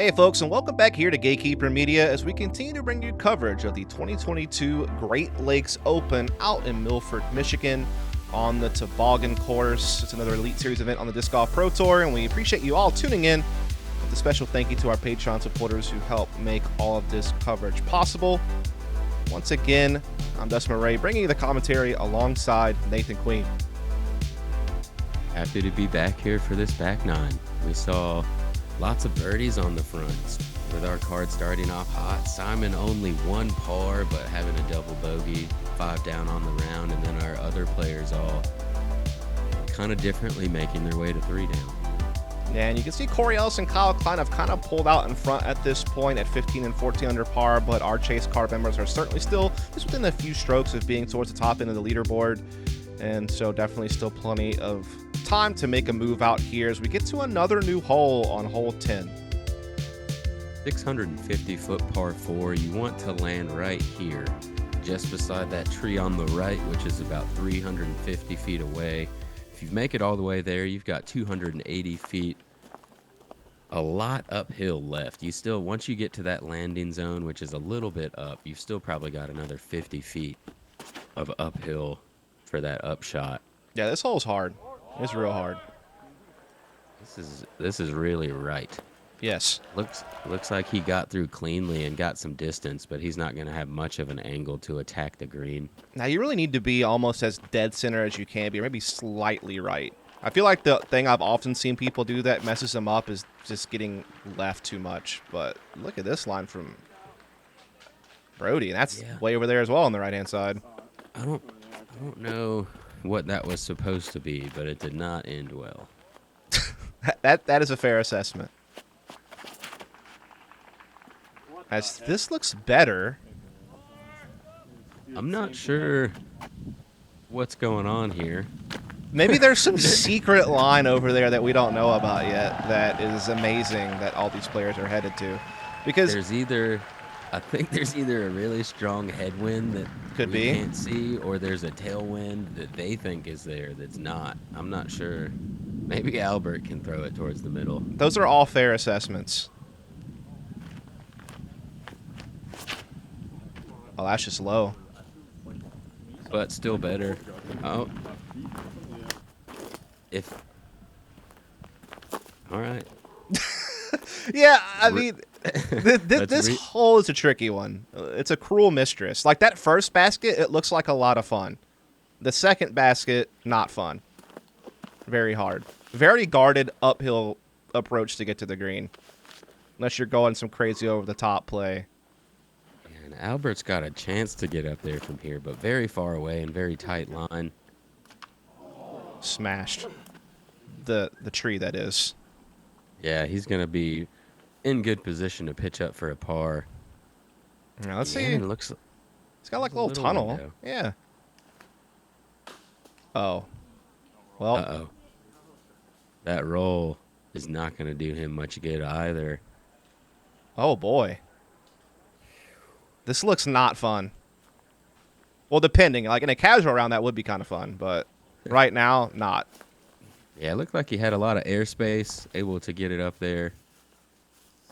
Hey folks, and welcome back here to Gatekeeper Media as we continue to bring you coverage of the 2022 Great Lakes Open out in Milford, Michigan on the Toboggan course. It's another Elite Series event on the Disc Golf Pro Tour, and we appreciate you all tuning in. With a special thank you to our Patreon supporters who help make all of this coverage possible. Once again, I'm Dustin Mouret, bringing you the commentary alongside Nathan Queen. Happy to be back here for this back nine. We saw lots of birdies on the fronts with our card starting off hot. Simon only one par, but having a double bogey, 5 down on the round, and then our other players all kind of differently making their way to 3 down. Yeah, and you can see Corey Ellis and Kyle Klein have kind of pulled out in front at this point at 15 and 14 under par, but our Chase card members are certainly still just within a few strokes of being towards the top end of the leaderboard, and so definitely still plenty of time to make a move out here as we get to another new hole on hole 10. 650-foot par 4. You want to land right here, just beside that tree on the right, which is about 350 feet away. If you make it all the way there, you've got 280 feet, a lot uphill left. You still, once you get to that landing zone, which is a little bit up, you've still probably got another 50 feet of uphill for that upshot. Yeah, this hole's hard. It's real hard. This is really right. Yes. Looks like he got through cleanly and got some distance, but he's not going to have much of an angle to attack the green. Now, you really need to be almost as dead center as you can be, or maybe slightly right. I feel like the thing I've often seen people do that messes them up is just getting left too much. But look at this line from Brodie, and that's way over there as well on the right-hand side. I don't know what that was supposed to be, but it did not end well. that is a fair assessment. As this looks better. I'm not sure what's going on here. Maybe there's some secret line over there that we don't know about yet that is amazing that all these players are headed to. Because I think there's either a really strong headwind that we can't see, or there's a tailwind that they think is there that's not. I'm not sure. Maybe Albert can throw it towards the middle. Those are all fair assessments. Oh, that's just low. But still better. Oh. All right. Yeah, I mean, this hole is a tricky one. It's a cruel mistress. Like that first basket, it looks like a lot of fun. The second basket, not fun. Very hard. Very guarded uphill approach to get to the green. Unless you're going some crazy over-the-top play. And Albert's got a chance to get up there from here, but very far away and very tight line. Smashed. The tree, that is. Yeah, he's going to be in good position to pitch up for a par. Now, let's see. It looks. It's got like a little tunnel. Window. Yeah. Oh. Well. Uh-oh. That roll is not going to do him much good either. Oh, boy. This looks not fun. Well, depending. Like in a casual round, that would be kind of fun. But right now, not. Yeah, it looked like he had a lot of airspace, able to get it up there.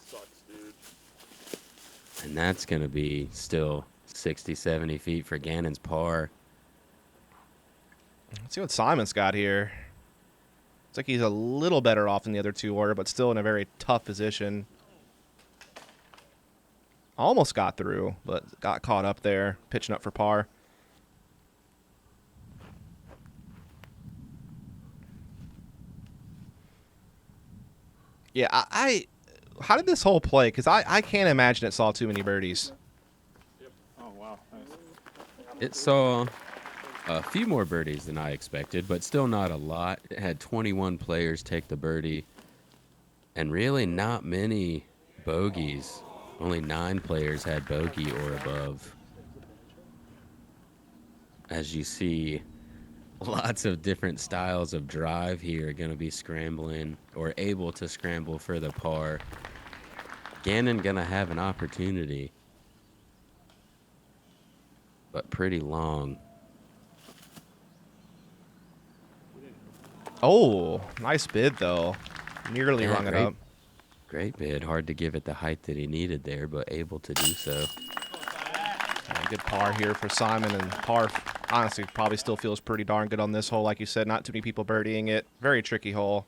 Sucks, dude. And that's going to be still 60, 70 feet for Gannon's par. Let's see what Simon's got here. It's like he's a little better off than the other two were, but still in a very tough position. Almost got through, but got caught up there, pitching up for par. Yeah, how did this hole play? Because I can't imagine it saw too many birdies. Yep. Oh, wow. Nice. It saw a few more birdies than I expected, but still not a lot. It had 21 players take the birdie, and really not many bogeys. Only 9 players had bogey or above. As you see, lots of different styles of drive here are going to be scrambling or able to scramble for the par. Gannon going to have an opportunity, but pretty long. Oh, nice bid, though. Nearly rung it up. Great bid. Hard to give it the height that he needed there, but able to do so. Yeah, good par here for Simon, and par, honestly, probably still feels pretty darn good on this hole. Like you said, not too many people birdieing it. Very tricky hole.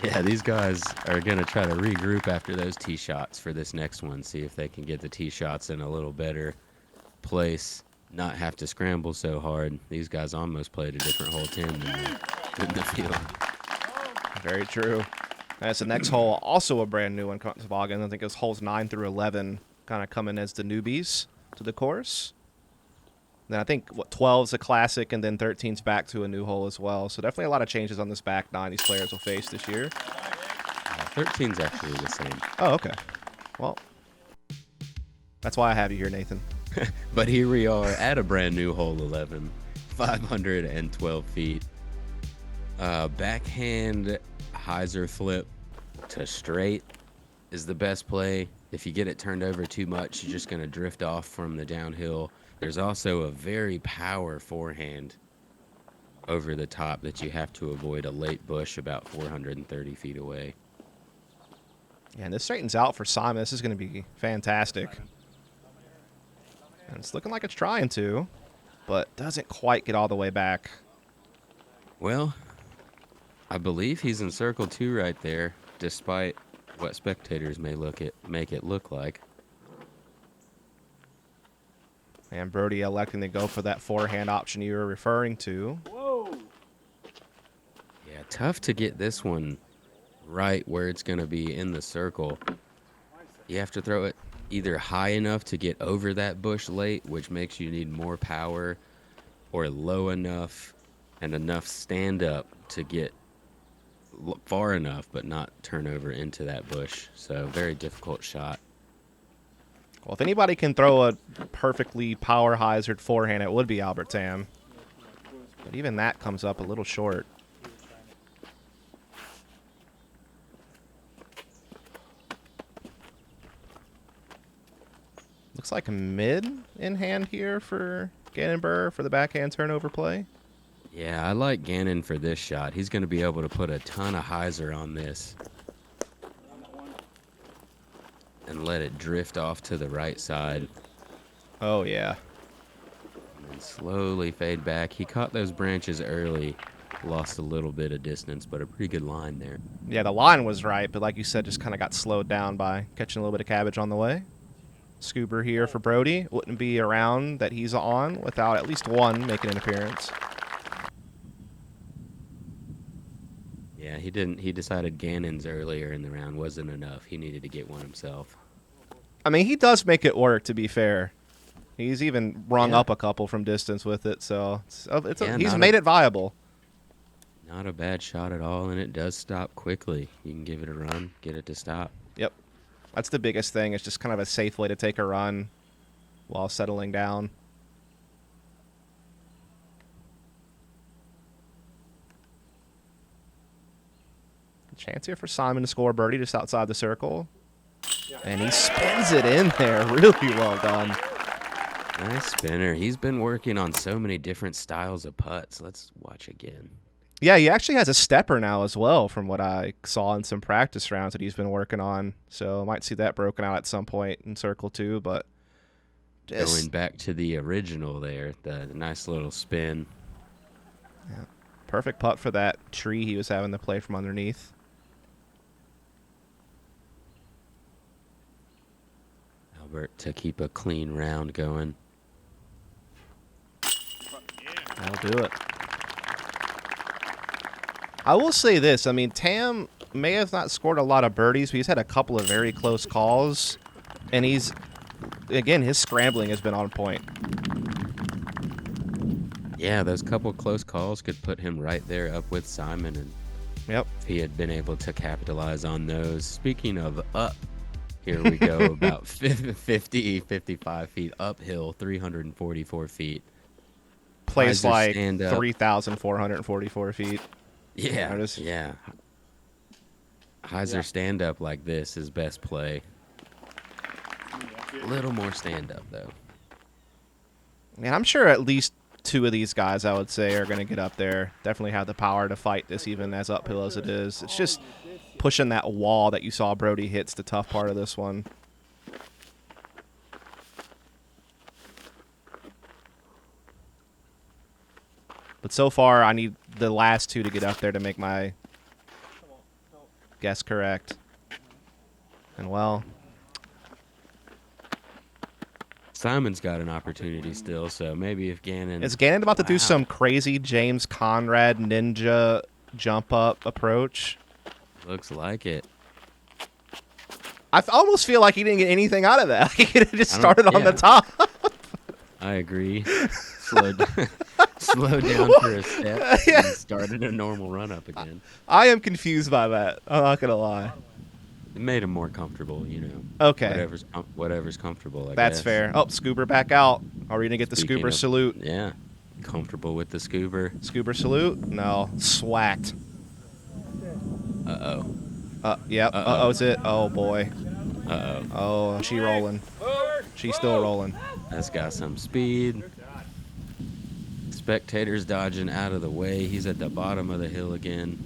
Yeah, these guys are going to try to regroup after those tee shots for this next one, see if they can get the tee shots in a little better place, not have to scramble so hard. These guys almost played a different hole 10 in the field. Very true. That's the next hole, also a brand new one, Toboggan. I think it was holes 9 through 11, kind of coming as the newbies to the course. Then I think, 12's a classic, and then 13's back to a new hole as well. So definitely a lot of changes on this back nine these players will face this year. 13's actually the same. Oh, okay. Well, that's why I have you here, Nathan. But here we are at a brand new hole 11, 512 feet. Backhand hyzer flip to straight is the best play. If you get it turned over too much, you're just going to drift off from the downhill. There's also a very power forehand over the top that you have to avoid a late bush about 430 feet away. Yeah, and this straightens out for Simon. This is going to be fantastic. And it's looking like it's trying to, but doesn't quite get all the way back. Well, I believe he's in circle 2 right there, despite what spectators may make it look like. And Brodie electing to go for that forehand option you were referring to. Whoa! Yeah, tough to get this one right where it's going to be in the circle. You have to throw it either high enough to get over that bush late, which makes you need more power, or low enough and enough stand up to get far enough but not turn over into that bush. So very difficult shot. Well, if anybody can throw a perfectly power hyzered forehand, it would be Albert Tamm. But even that comes up a little short. Looks like a mid in hand here for Gannon Buhr for the backhand turnover play. Yeah, I like Gannon for this shot. He's going to be able to put a ton of hyzer on this and let it drift off to the right side. Oh, yeah. And then slowly fade back. He caught those branches early, lost a little bit of distance, but a pretty good line there. Yeah, the line was right, but like you said, just kind of got slowed down by catching a little bit of cabbage on the way. Scooper here for Brodie. Wouldn't be a round that he's on without at least one making an appearance. Yeah, he didn't. He decided Gannon's earlier in the round wasn't enough. He needed to get one himself. I mean, he does make it work, to be fair. He's even rung up a couple from distance with it, so he's made it viable. Not a bad shot at all, and it does stop quickly. You can give it a run, get it to stop. Yep. That's the biggest thing. It's just kind of a safe way to take a run while settling down. Chance here for Simon to score birdie just outside the circle. And he spins it in there. Really well done. Nice spinner. He's been working on so many different styles of putts. Let's watch again. Yeah, he actually has a stepper now as well from what I saw in some practice rounds that he's been working on. So I might see that broken out at some point in circle 2. But going back to the original there, the nice little spin. Yeah, perfect putt for that tree he was having to play from underneath. Albert to keep a clean round going. That'll do it. I will say this. I mean, Tamm may have not scored a lot of birdies, but he's had a couple of very close calls. And he's, again, his scrambling has been on point. Yeah, those couple close calls could put him right there up with Simon. And yep, if he had been able to capitalize on those. Speaking of up, here we go, about 50, 55 feet uphill, 344 feet. Plays like 3,444 feet. Yeah, yeah. Hyzer stand up like this is best play. A little more stand up though. And I'm sure at least two of these guys, I would say, are going to get up there. Definitely have the power to fight this, even as uphill as it is. It's just pushing that wall that you saw Brodie hit's the tough part of this one. But so far, I need the last two to get up there to make my guess correct. And, well, Simon's got an opportunity still, so maybe if Gannon... is Gannon about to do some crazy James Conrad ninja jump-up approach? Looks like it. I almost feel like he didn't get anything out of that. He could have just started on the top. I agree. Slowed down for a step and started a normal run-up again. I am confused by that. I'm not going to lie. It made him more comfortable, you know. Okay. Whatever's comfortable, I That's guess. fair. Oh, Scoober back out. Are we going to get the Speaking Scoober of- salute? Yeah. Comfortable with the Scoober. Scoober salute? No. Swacked. Uh-oh. Yep. Uh-oh. Uh-oh's it. Oh, boy. Uh-oh. Oh, she rolling. She's still rolling. That's got some speed. Spectators dodging out of the way. He's at the bottom of the hill again.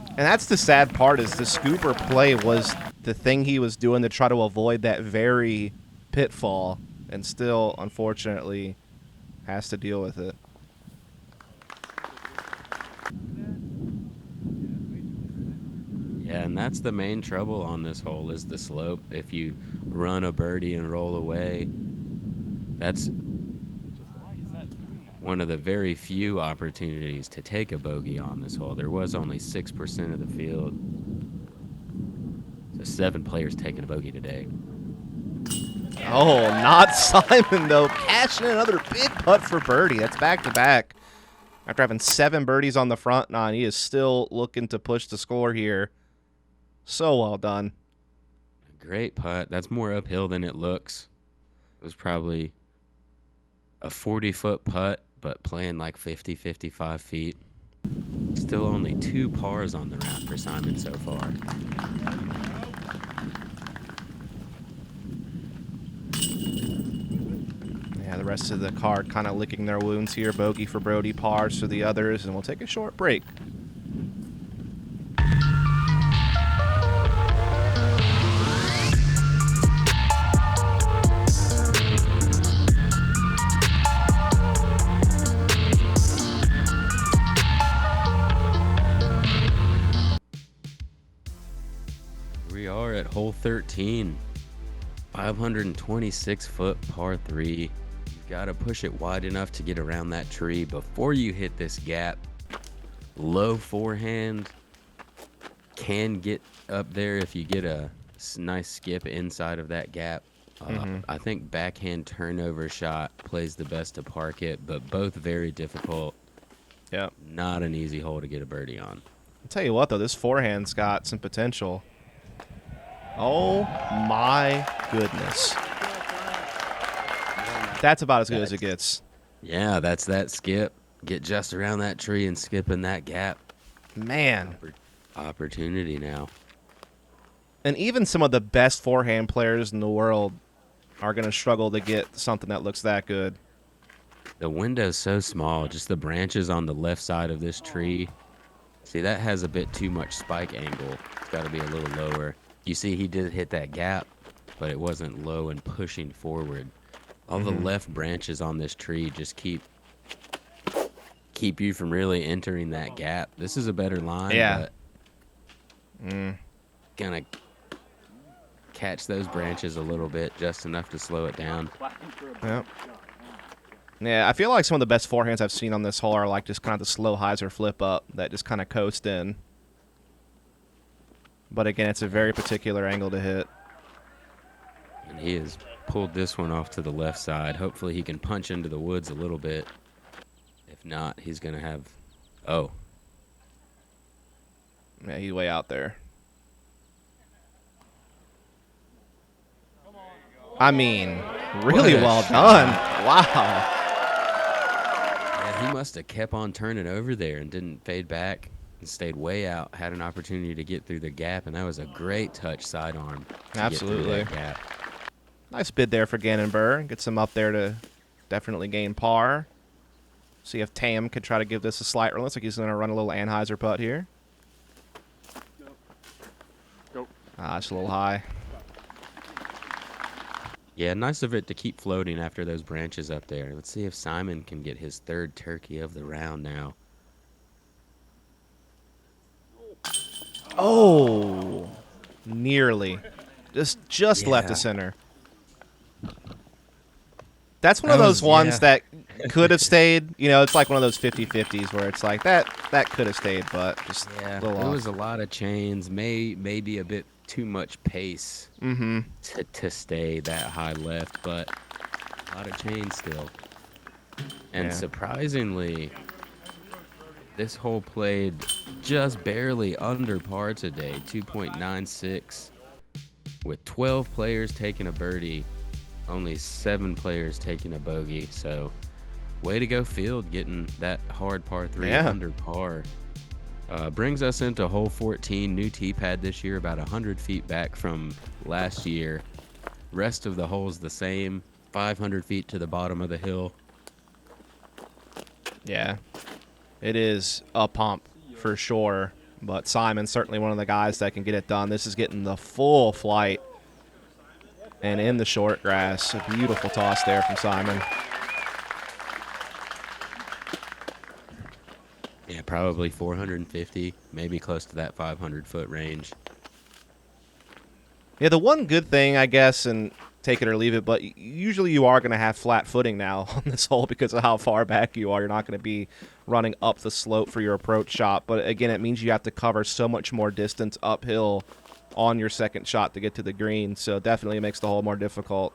And that's the sad part, is the Scooper play was the thing he was doing to try to avoid that very pitfall, and still, unfortunately, has to deal with it. Yeah, and that's the main trouble on this hole is the slope. If you run a birdie and roll away, that's one of the very few opportunities to take a bogey on this hole. There was only 6% of the field. So 7 players taking a bogey today. Oh, not Simon, though. Cashing in another big putt for birdie. That's back-to-back. After having 7 birdies on the front nine, he is still looking to push the score here. So well done. Great putt. That's more uphill than it looks. It was probably a 40-foot putt, but playing like 50, 55 feet. Still only 2 pars on the round for Simon so far. Yeah, the rest of the card kind of licking their wounds here. Bogey for Brodie, pars for the others, and we'll take a short break. We are at hole 13. 526-foot par 3. You've got to push it wide enough to get around that tree before you hit this gap. Low forehand can get up there if you get a nice skip inside of that gap. I think backhand turnover shot plays the best to park it, but both very difficult. Yep. Not an easy hole to get a birdie on. I'll tell you what, though, this forehand's got some potential. Oh, my goodness. That's about as good as it gets. Yeah, that's that skip. Get just around that tree and skip in that gap. Man. Opportunity now. And even some of the best forehand players in the world are going to struggle to get something that looks that good. The window's so small, just the branches on the left side of this tree. See, that has a bit too much spike angle. It's got to be a little lower. You see, he did hit that gap, but it wasn't low and pushing forward. All the left branches on this tree just keep you from really entering that gap. This is a better line, but gonna catch those branches a little bit, just enough to slow it down. Yep. Yeah, I feel like some of the best forehands I've seen on this hole are like just kind of the slow hyzer flip up that just kind of coast in. But again, it's a very particular angle to hit. And he has pulled this one off to the left side. Hopefully he can punch into the woods a little bit. If not, he's going to have... Oh. Yeah, he's way out there. I mean, really well done. Wow. Yeah, he must have kept on turning over there and didn't fade back and stayed way out. Had an opportunity to get through the gap, and that was a great touch sidearm. Absolutely. Gap. Nice bid there for Gannon Buhr. Gets him up there to definitely gain par. See if Tamm can try to give this a slight run. Looks like he's going to run a little Anheuser putt here. Go. Ah, it's a little high. Yeah, nice of it to keep floating after those branches up there. Let's see if Simon can get his third turkey of the round now. Oh, nearly. Just left Yeah. of center. That's one of those ones that could have stayed. You know, it's like one of those 50-50s where it's like that could have stayed, but just Yeah, a little it off. was a lot of chains, maybe a bit too much pace to stay that high left, but a lot of chains still. And Yeah. surprisingly, this hole played just barely under par today, 2.96, with 12 players taking a birdie, only 7 players taking a bogey. So, way to go, field, getting that hard par 3 under par. Brings us into hole 14, new tee pad this year, about 100 feet back from last year. Rest of the hole's the same, 500 feet to the bottom of the hill. Yeah, it is a pump for sure, but Simon's certainly one of the guys that can get it done. This is getting the full flight and in the short grass. A beautiful toss there from Simon. Yeah, probably 450, maybe close to that 500-foot range. Yeah, the one good thing, I guess, and take it or leave it, but usually you are going to have flat footing now on this hole because of how far back you are. You're not going to be running up the slope for your approach shot, but again, it means you have to cover so much more distance uphill on your second shot to get to the green, so definitely makes the hole more difficult.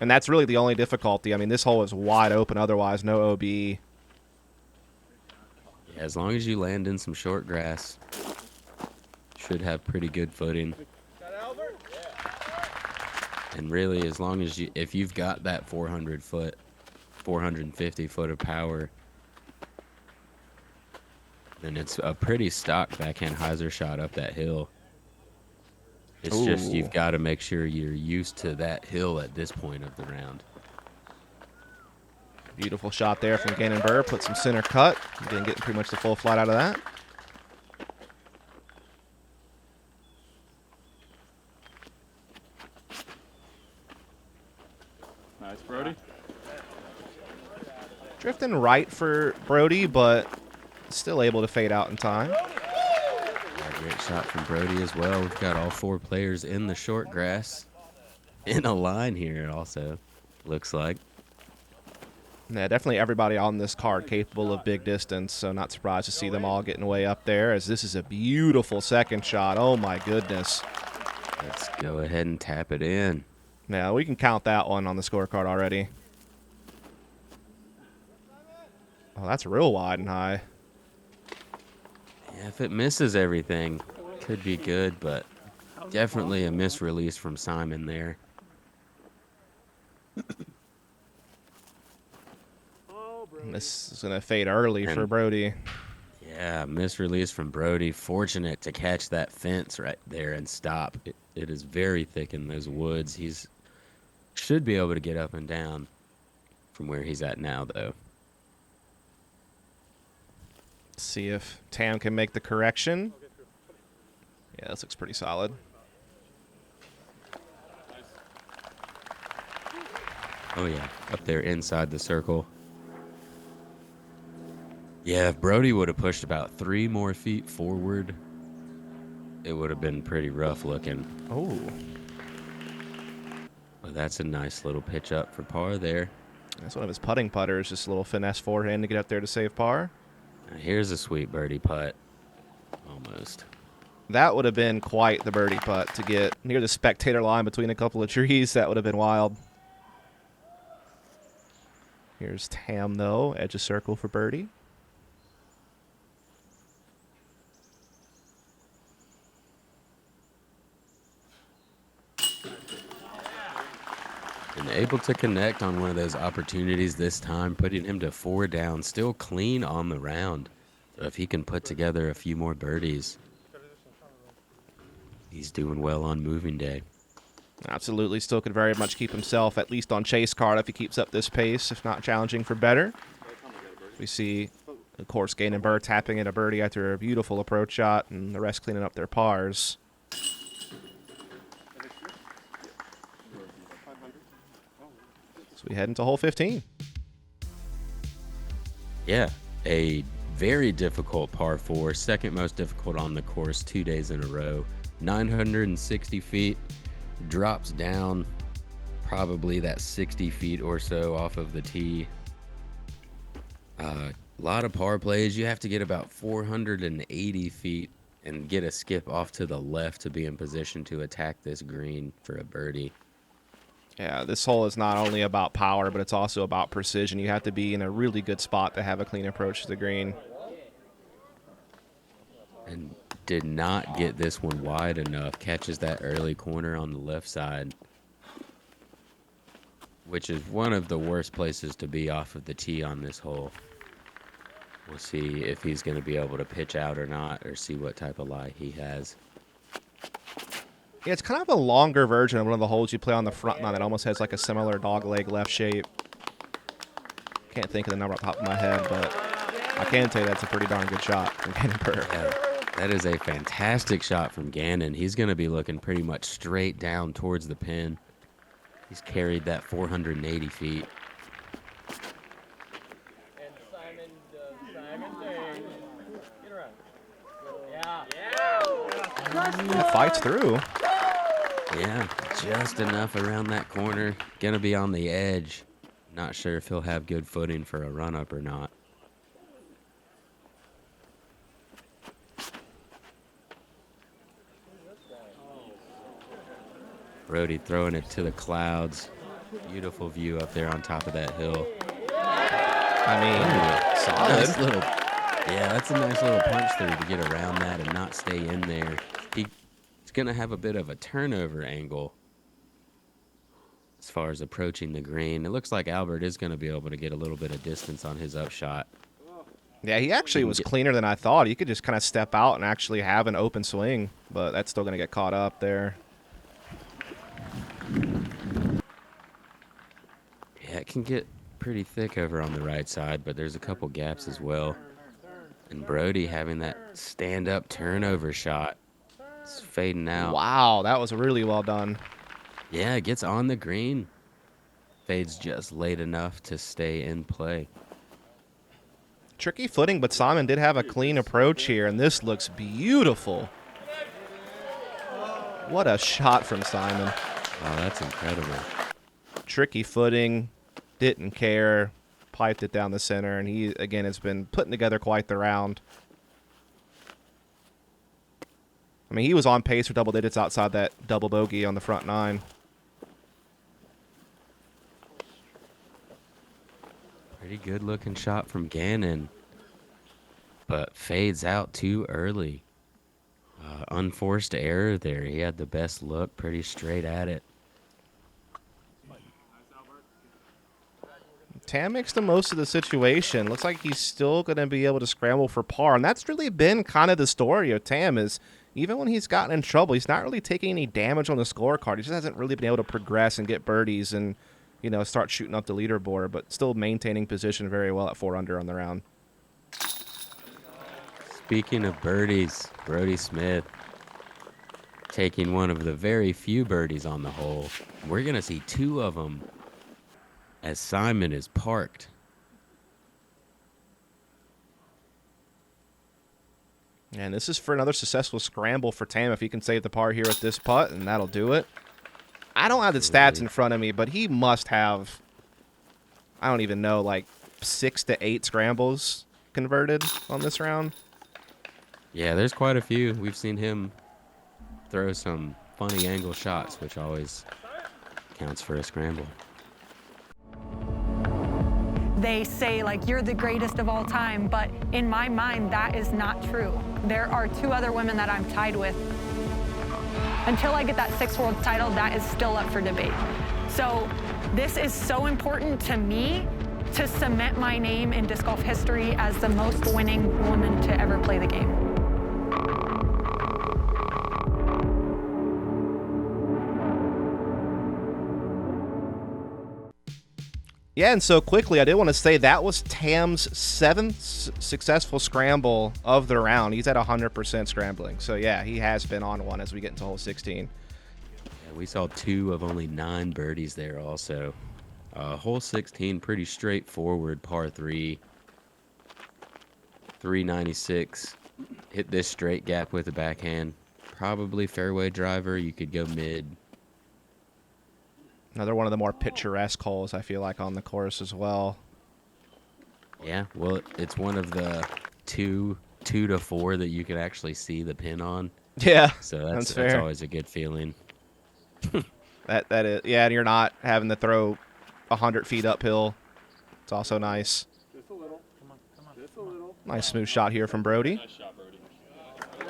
And that's really the only difficulty. I mean, this hole is wide open otherwise, no OB. As long as you land in some short grass, should have pretty good footing. And really, as long as if you've got that 400-foot, 450-foot of power, then it's a pretty stock backhand hyzer shot up that hill. It's just you've got to make sure you're used to that hill at this point of the round. Beautiful shot there from Gannon Buhr. Put some center cut. Again, getting pretty much the full flight out of that. Nice, Brodie. Drifting right for Brodie, but still able to fade out in time. Yeah, great shot from Brodie as well. We've got all 4 players in the short grass in a line here. It also looks like. Yeah, definitely everybody on this card capable of big distance, so not surprised to see them all getting way up there, as this is a beautiful second shot. Oh, my goodness. Let's go ahead and tap it in. Yeah, we can count that one on the scorecard already. Oh, that's real wide and high. Yeah, if it misses everything, could be good, but definitely a misrelease from Simon there. And this is going to fade early for Brodie. Yeah, misrelease from Brodie. Fortunate to catch that fence right there and stop. It is very thick in those woods. He's should be able to get up and down from where he's at now, though. See if Tamm can make the correction. Yeah, this looks pretty solid. Oh, yeah, up there inside the circle. Yeah, if Brodie would have pushed about 3 more feet forward, it would have been pretty rough looking. Oh. Well, that's a nice little pitch up for par there. That's one of his putting putters, just a little finesse forehand to get up there to save par. Now here's a sweet birdie putt. Almost. That would have been quite the birdie putt to get near the spectator line between a couple of trees. That would have been wild. Here's Tamm, though. Edge of circle for birdie. And able to connect on one of those opportunities this time, putting him to 4 down, still clean on the round. So if he can put together a few more birdies, he's doing well on moving day. Absolutely, still could very much keep himself at least on chase card if he keeps up this pace, if not challenging for better. We see, of course, Gannon Buhr tapping in a birdie after a beautiful approach shot, and the rest cleaning up their pars. So we head into hole 15. Yeah, a very difficult par 4, second most difficult on the course 2 days in a row. 960 feet, drops down probably that 60 feet or so off of the tee. A lot of par plays. You have to get about 480 feet and get a skip off to the left to be in position to attack this green for a birdie. Yeah, this hole is not only about power, but it's also about precision. You have to be in a really good spot to have a clean approach to the green. And did not get this one wide enough. Catches that early corner on the left side, which is one of the worst places to be off of the tee on this hole. We'll see if he's going to be able to pitch out or not, or see what type of lie he has. Yeah, it's kind of a longer version of one of the holes you play on the front nine that almost has like a similar dog leg left shape. Can't think of the number off the top of my head, but I can tell you that's a pretty darn good shot from Gannon Buhr. Yeah, that is a fantastic shot from Gannon. He's going to be looking pretty much straight down towards the pin. He's carried that 480 feet. And Simon thing. Get around. Yeah. Yeah, fights through. Yeah, just enough around that corner. Going to be on the edge. Not sure if he'll have good footing for a run-up or not. Brodie throwing it to the clouds. Beautiful view up there on top of that hill. I mean, solid. Nice little, yeah, that's a nice little punch through to get around that and not stay in there. He's going to have a bit of a turnover angle as far as approaching the green. It looks like Albert is going to be able to get a little bit of distance on his upshot. Yeah, he actually was cleaner than I thought. He could just kind of step out and actually have an open swing, but that's still going to get caught up there. Yeah, it can get pretty thick over on the right side, but there's a couple gaps as well. And Brodie having that stand-up turnover shot. It's fading out. Wow, that was really well done. Yeah, it gets on the green. Fades just late enough to stay in play. Tricky footing, but Simon did have a clean approach here, and this looks beautiful. What a shot from Simon. Oh, that's incredible. Tricky footing, didn't care, piped it down the center, and he, again, has been putting together quite the round. I mean, he was on pace for double digits outside that double bogey on the front nine. Pretty good looking shot from Gannon, but fades out too early. Unforced error there. He had the best look, pretty straight at it. Tamm makes the most of the situation. Looks like he's still going to be able to scramble for par, and that's really been kind of the story of Tamm is even when he's gotten in trouble, he's not really taking any damage on the scorecard. He just hasn't really been able to progress and get birdies and, you know, start shooting up the leaderboard, but still maintaining position very well at 4 under on the round. Speaking of birdies, Brodie Smith taking one of the very few birdies on the hole. We're going to see 2 of them as Simon is parked. And this is for another successful scramble for Tamm if he can save the par here with this putt, and that'll do it. I don't have the stats in front of me, but he must have, I don't even know, like 6 to 8 scrambles converted on this round. Yeah, there's quite a few. We've seen him throw some funny angle shots, which always counts for a scramble. They say, like, you're the greatest of all time, but in my mind, that is not true. There are 2 other women that I'm tied with. Until I get that 6th world title, that is still up for debate. So this is so important to me to cement my name in disc golf history as the most winning woman to ever play the game. Yeah, and so quickly, I did want to say that was Tamm's 7th successful scramble of the round. He's at 100% scrambling. So, yeah, he has been on one as we get into hole 16. Yeah, we saw 2 of only 9 birdies there also. Hole 16, pretty straightforward, par 3. 396. Hit this straight gap with a backhand. Probably fairway driver. You could go mid. Another one of the more picturesque holes, I feel like, on the course as well. Yeah, well, it's one of the 2 to 4 that you can actually see the pin on. Yeah, So that's that's fair. always a good feeling. That is, yeah, and you're not having to throw 100 feet uphill. It's also nice. Just a little. Come on. Just a little. Nice smooth shot here from Brodie. Nice shot, Brodie.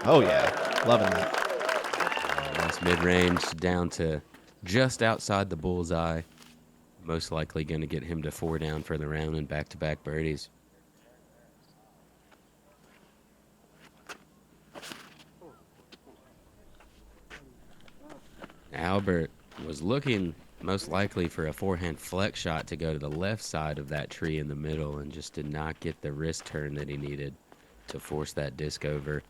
Oh, yeah, loving that. Nice mid-range down to just outside the bullseye. Most likely going to get him to 4 down for the round and back-to-back birdies. Albert was looking most likely for a forehand flex shot to go to the left side of that tree in the middle and just did not get the wrist turn that he needed to force that disc over.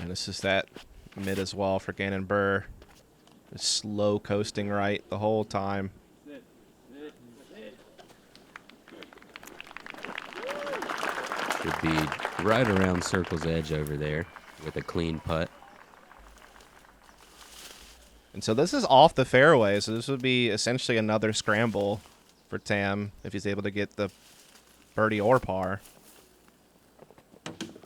And this is that mid as well for Gannon Buhr. Just slow coasting right the whole time. Should be right around circle's edge over there with a clean putt. And so this is off the fairway, so this would be essentially another scramble for Tamm if he's able to get the birdie or par.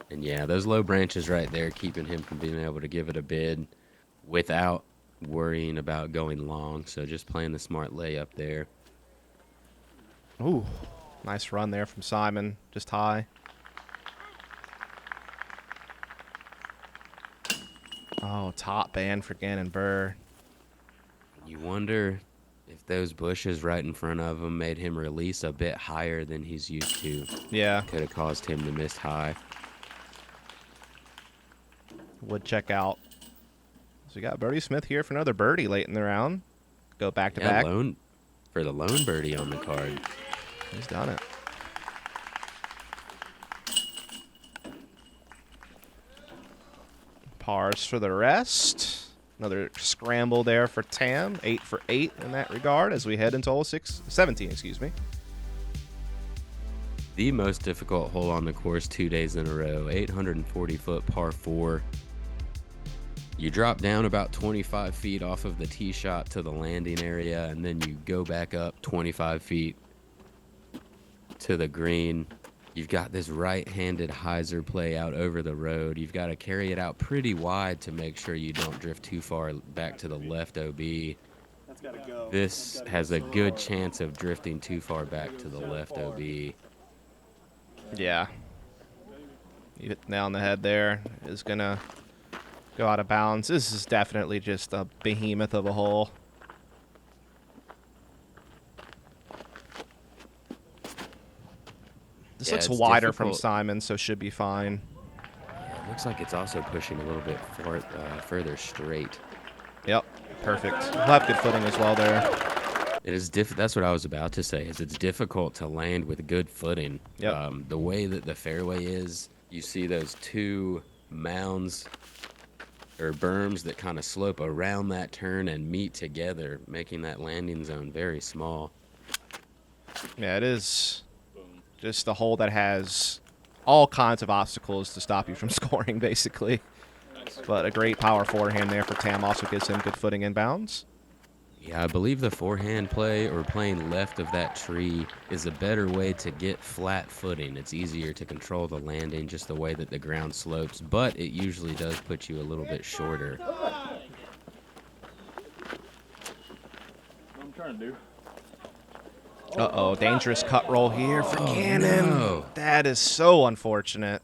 And yeah, those low branches right there keeping him from being able to give it a bid without worrying about going long. So just playing the smart layup there. Ooh, nice run there from Simon, just high. Oh, top band for Gannon Buhr. You wonder if those bushes right in front of him made him release a bit higher than he's used to. Yeah, Could have caused him to miss high. would check out. So we got Brodie Smith here for another birdie late in the round. Go back to back. For the lone birdie on the card. He's done it. Pars for the rest. Another scramble there for Tamm. 8 for 8 in that regard as we head into hole 17, excuse me. The most difficult hole on the course 2 days in a row. 840-foot par 4. You drop down about 25 feet off of the tee shot to the landing area, and then you go back up 25 feet to the green. You've got this right-handed hyzer play out over the road. You've got to carry it out pretty wide to make sure you don't drift too far back to the left OB. That's gotta go. This has a good chance of drifting too far back to the left OB. Yeah. You hit the nail on the head there. Is going to go out of bounds. This is definitely just a behemoth of a hole. This Yeah, looks it's wider from difficult. Simon, so should be fine. It looks like it's also pushing a little bit further straight. Yep, perfect. We'll have good footing as well there. It is that's what I was about to say. Is it's difficult to land with good footing. Yep. The way that the fairway is, you see those 2 mounds or berms that kind of slope around that turn and meet together, making that landing zone very small. Yeah, it is just a hole that has all kinds of obstacles to stop you from scoring, basically. But a great power forehand there for Tamm also gives him good footing inbounds. Yeah, I believe the forehand play or playing left of that tree is a better way to get flat footing. It's easier to control the landing just the way that the ground slopes, but it usually does put you a little bit shorter. What I'm trying to do. Uh-oh, dangerous cut roll here for Gannon. no. That is so unfortunate.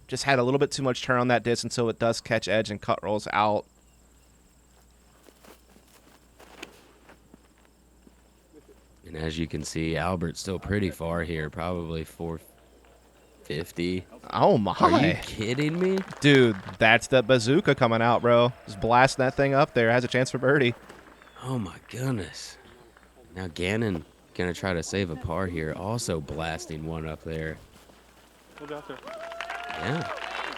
Just had a little bit too much turn on that disc until it does catch edge and cut rolls out. And as you can see, Albert's still pretty far here, probably 450. Oh, my. Are you kidding me? Dude, that's the bazooka coming out, bro. Just blasting that thing up there. Has a chance for birdie. Oh my goodness. Now Gannon gonna try to save a par here, also blasting one up there. We'll go out there. Yeah,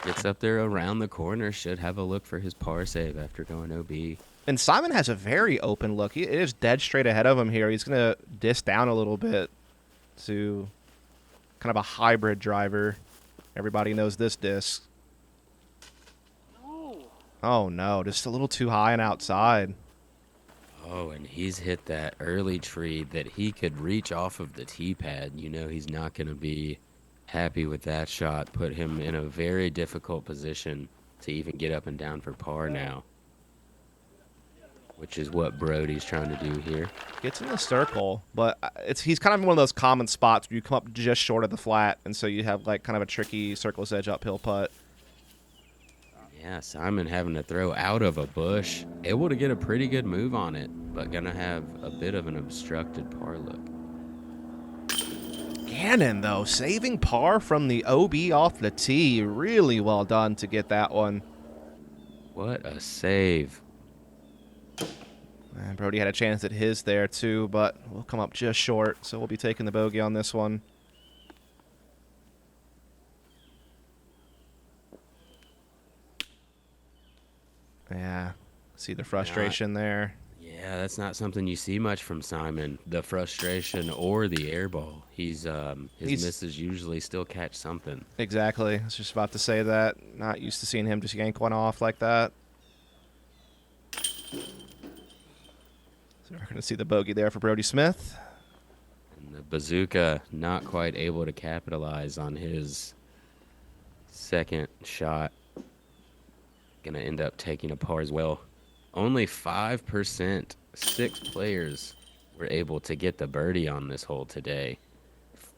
gets up there around the corner, should have a look for his par save after going OB. And Simon has a very open look. It is dead straight ahead of him here. He's going to disc down a little bit to kind of a hybrid driver. Everybody knows this disc. Oh, no. Just a little too high and outside. Oh, and he's hit that early tree that he could reach off of the tee pad. You know he's not going to be happy with that shot. Put him in a very difficult position to even get up and down for par now, which is what Brodie's trying to do here. Gets in the circle, but he's kind of in one of those common spots where you come up just short of the flat, and so you have like kind of a tricky circle's edge uphill putt. Yeah, Simon having to throw out of a bush, able to get a pretty good move on it, but gonna have a bit of an obstructed par look. Gannon, though, saving par from the OB off the tee. Really well done to get that one. What a save. And Brodie had a chance at his there, too, but we'll come up just short, so we'll be taking the bogey on this one. Yeah, see the frustration there. Yeah, that's not something you see much from Simon. The frustration or the air ball. His misses usually still catch something. Exactly. I was just about to say that. Not used to seeing him just yank one off like that. So we're going to see the bogey there for Brodie Smith. And the bazooka not quite able to capitalize on his second shot. Going to end up taking a par as well. Only 5%, 6 players were able to get the birdie on this hole today.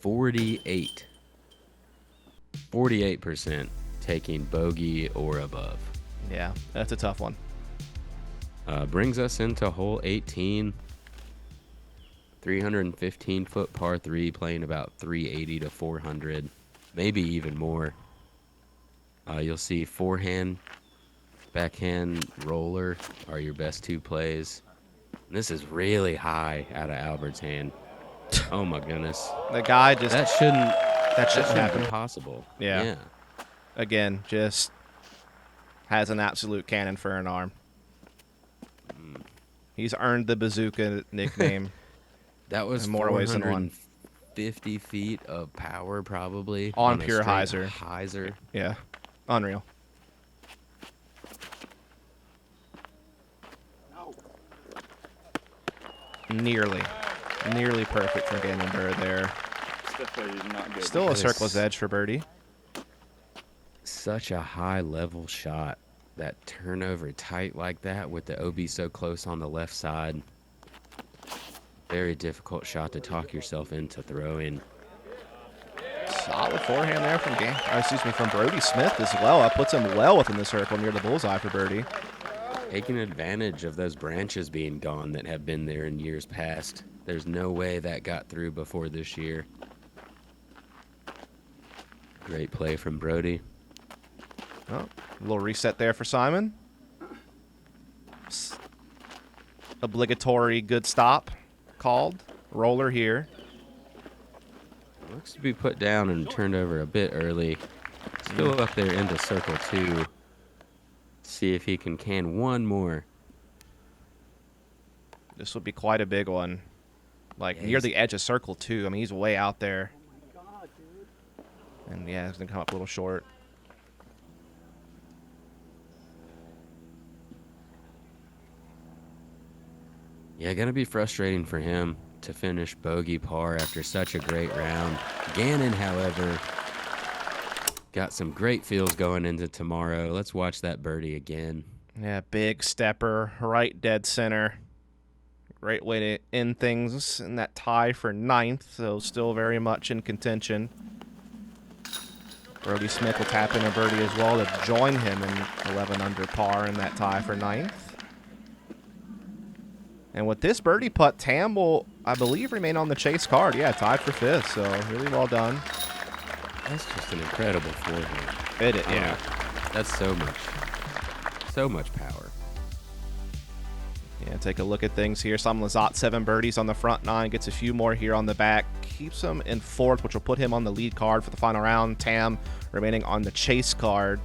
48% taking bogey or above. Yeah, that's a tough one. Brings us into hole 18. 315-foot par 3, playing about 380 to 400, maybe even more. You'll see forehand, backhand, roller are your best two plays. And this is really high out of Albert's hand. Oh my goodness. The guy just That shouldn't happen. be possible. Yeah. Again, just has an absolute cannon for an arm. He's earned the bazooka nickname. That was in more ways than one. 50 feet of power probably On a pure straight hyzer. Hyzer. Yeah, unreal. Nearly perfect from Gannon Buhr there. Definitely not good. Still a That is- circle's edge for birdie. Such a high level shot. That turnover tight like that with the OB so close on the left side. Very difficult shot to talk yourself into throwing. Solid forehand there from Brodie Smith as well. That puts him well within the circle near the bullseye for birdie. Taking advantage of those branches being gone that have been there in years past. There's no way that got through before this year. Great play from Brodie. Oh, a little reset there for Simon. Obligatory good stop called. Roller here. Looks to be put down and turned over a bit early. Still up there into circle 2. See if he can one more. This would be quite a big one. Like Yeah, near he's- the edge of circle 2. I mean, he's way out there. And yeah, he's going to come up a little short. Yeah, gonna be frustrating for him to finish bogey par after such a great round. Gannon, however, got some great feels going into tomorrow. Let's watch that birdie again. Yeah, big stepper, right dead center. Great way to end things in that tie for 9th, so still very much in contention. Brodie Smith will tap in a birdie as well to join him in 11 under par in that tie for 9th. And with this birdie putt, Tamm will, I believe, remain on the chase card. Yeah, tied for 5th, so really well done. That's just an incredible forehand. Yeah. That's so much power. Yeah, take a look at things here. Sam Lizotte, 7 birdies on the front 9, gets a few more here on the back, keeps him in 4th, which will put him on the lead card for the final round. Tamm remaining on the chase card.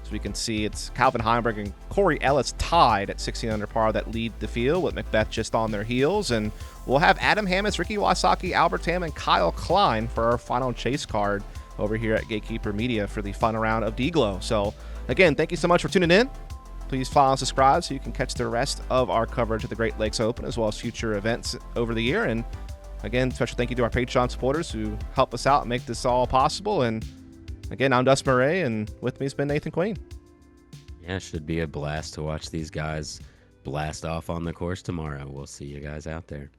As we can see, it's Calvin Heimberg and Corey Ellis tied at 16 under par that lead the field, with Macbeth just on their heels. And we'll have Adam Hammis, Ricky Wysocki, Albert Tamm, and Kyle Klein for our final chase card over here at Gatekeeper Media for the final round of D-Glow. So, again, thank you so much for tuning in. Please follow and subscribe so you can catch the rest of our coverage of the Great Lakes Open as well as future events over the year. And again, special thank you to our Patreon supporters who help us out and make this all possible. And again, I'm Dustin Mouret, and with me has been Nathan Queen. Yeah, it should be a blast to watch these guys blast off on the course tomorrow. We'll see you guys out there.